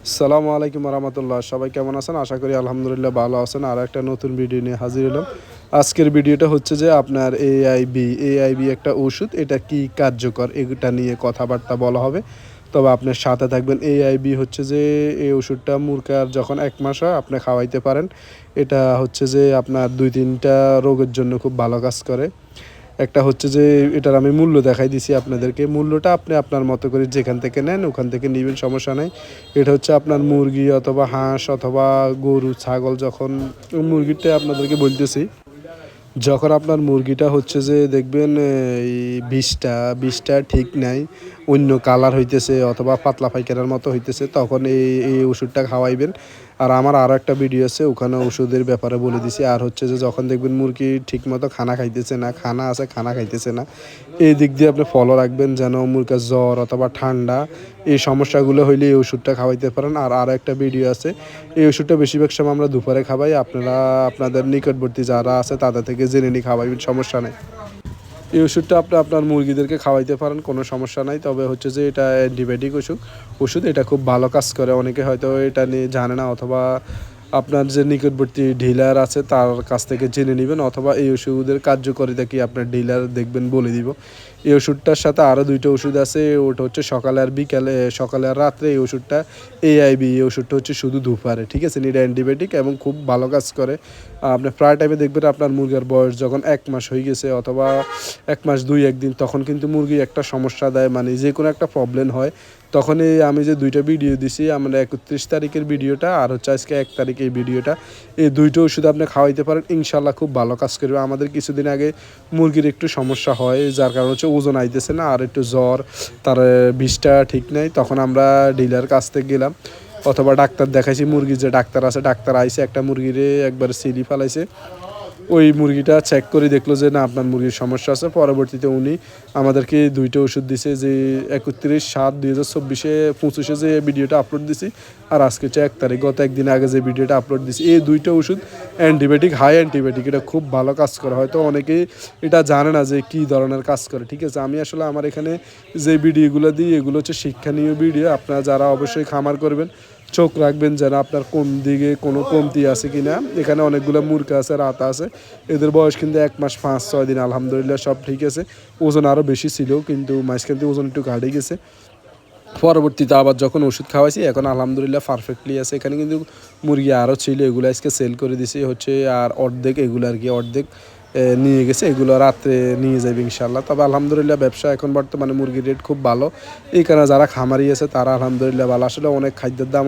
আসসালামু আলাইকুম রহমতুল্লাহ। সবাই কেমন আছেন? আশা করি আলহামদুলিল্লাহ ভালো আছেন। আর একটা নতুন ভিডিও নিয়ে হাজির হলাম। আজকের ভিডিওটা হচ্ছে যে আপনার এআইবি একটা ওষুধ, এটা কি কার্যকর এটা নিয়ে কথাবার্তা বলা হবে। তবে আপনার সাথে থাকবেন। এআইবি হচ্ছে যে এই ওষুধটা মুরগার যখন ১ মাস হয় আপনি খাওয়াইতে পারেন। এটা হচ্ছে যে আপনার ২-৩টা রোগের জন্য খুব ভালো কাজ করে। একটা হচ্ছে যে এটার আমি মূল্য দেখাই দিছি আপনাদেরকে। মূল্যটা আপনি আপনার মতো করে যেখান থেকে নেন ওখান থেকে নিবেন, সমস্যা নাই। এটা হচ্ছে আপনার মুরগি অথবা হাঁস অথবা গরু, ছাগল যখন মুরগিটা আপনাদেরকে বলতেছি, যখন আপনার মুরগিটা হচ্ছে যে দেখবেন এই বিষটা ঠিক নাই, অন্য কালার হইতেছে অথবা পাতলা পায়খানার মতো হইতেছে, তখন এই ওষুধটা খাওয়াইবেন। আর আমার আরও একটা ভিডিও আছে, ওখানে ওষুধের ব্যাপারে বলে দিছি। আর হচ্ছে যে যখন দেখবেন মুরগি ঠিকমতো খানা খাইতেছে না, খানা আছে খানা খাইতেছে না, এই দিক দিয়ে আপনি ফলো রাখবেন যেন মুরগির জ্বর অথবা ঠান্ডা এই সমস্যাগুলো হইলে এই ওষুধটা খাওয়াইতে পারেন। আর আরও একটা ভিডিও আছে, এই ওষুধটা বেশিরভাগ সময় আমরা দুপুরে খাওয়াই। আপনারা আপনাদের নিকটবর্তী যারা আছে তাদের থেকে জেনে নিয়ে খাওয়াইবেন, সমস্যা নেই। এই ওষুধটা আপনি আপনার মুরগিদেরকে খাওয়াইতে পারেন, কোনো সমস্যা নাই। তবে হচ্ছে যে এটা অ্যান্টিবায়োটিক ওষুধ এটা খুব ভালো কাজ করে। অনেকে হয়তো এটা নিয়ে জানে না, অথবা আপনার যে নিকটবর্তী ডিলার আছে তার কাছ থেকে জেনে নেবেন, অথবা এই ওষুধের কার্যকারিতা কি আপনার ডিলার দেখবেন বলে দিব। এই ওষুধটার সাথে আরও 2টা ওষুধ আছে, ওটা হচ্ছে সকালে আর বিকালে, সকালে আর রাত্রে। এই ওষুধটা এআইবি, এই ওষুধটা হচ্ছে শুধু দুপুরে, ঠিক আছে? এটা অ্যান্টিবায়োটিক এবং খুব ভালো কাজ করে। আপনি প্রায় টাইমে দেখবেন আপনার মুরগির বয়স যখন 1 মাস হয়ে গেছে অথবা 1 মাস 2-1 দিন, তখন কিন্তু মুরগি একটা সমস্যা দেয়, মানে যে কোনো একটা প্রবলেম হয়। তখন এই আমি যে 2টা ভিডিও দিছি, আমরা 31 তারিখের ভিডিওটা আর হচ্ছে আজকে 1 তারিখ এই ভিডিওটা, এই 2টো ওষুধ আপনি খাওয়াইতে পারেন, ইনশাল্লাহ খুব ভালো কাজ করবে। আমাদের কিছুদিন আগে মুরগির একটু সমস্যা হয়, যার কারণে হচ্ছে ওজন আইতেছে না, আর একটু জ্বর, তার বিষটা ঠিক নেই। তখন আমরা ডিলার কাছ থেকে গেলাম অথবা ডাক্তার দেখাইছি। মুরগির যে ডাক্তার আছে, ডাক্তার আইসে একটা মুরগিরে একবার সিলি ফালাইছে, ওই মুরগিটা চেক করে দেখলো যে না, আপনার মুরগির সমস্যা আছে। পরবর্তীতে উনি আমাদেরকে 2টা ওষুধ দিছে, যে 31/7/2024 25-এ যে ভিডিওটা আপলোড দিছি, আর আজকে হচ্ছে 1 তারিখ, গত একদিন আগে যে ভিডিওটা আপলোড দিছি। এই 2টা ওষুধ অ্যান্টিবায়োটিক, হাই অ্যান্টিবায়োটিক, এটা খুব ভালো কাজ করে। হয়তো অনেকেই এটা জানে না যে কী ধরনের কাজ করে, ঠিক আছে? আমি আসলে আমার এখানে যে ভিডিওগুলো দিই এগুলো হচ্ছে শিক্ষণীয় ভিডিও। আপনারা যারা অবশ্যই খামার করবেন চোখ রাখবেন যেন আপনার কোন দিকে কোনো কমতি আছে কি না। এখানে অনেকগুলো মুরগা আছে, রাতা আছে, এদের বয়স কিন্তু 1 মাস 5-6 দিন। আলহামদুলিল্লাহ সব ঠিক আছে। ওজন আরও বেশি ছিল, কিন্তু মাঝখান থেকে ওজন একটু ঘাটে গেছে। পরবর্তীতে আবার যখন ওষুধ খাওয়াইছি এখন আলহামদুলিল্লাহ পারফেক্টলি আছে। এখানে কিন্তু মুরগি আরও ছিল, এগুলো আজকে সেল করে দিছি হচ্ছে, আর অর্ধেক এগুলো আর কি অর্ধেক নিয়ে গেছে, এগুলো রাত্রে নিয়ে যাবে ইনশাল্লাহ। তবে আলহামদুলিল্লাহ ব্যবসা এখন বর্তমানে মুরগির রেট খুব ভালো, এই কারণে যারা খামারি আছে তারা আলহামদুলিল্লাহ ভালো। আসলে অনেক খাদ্যের দাম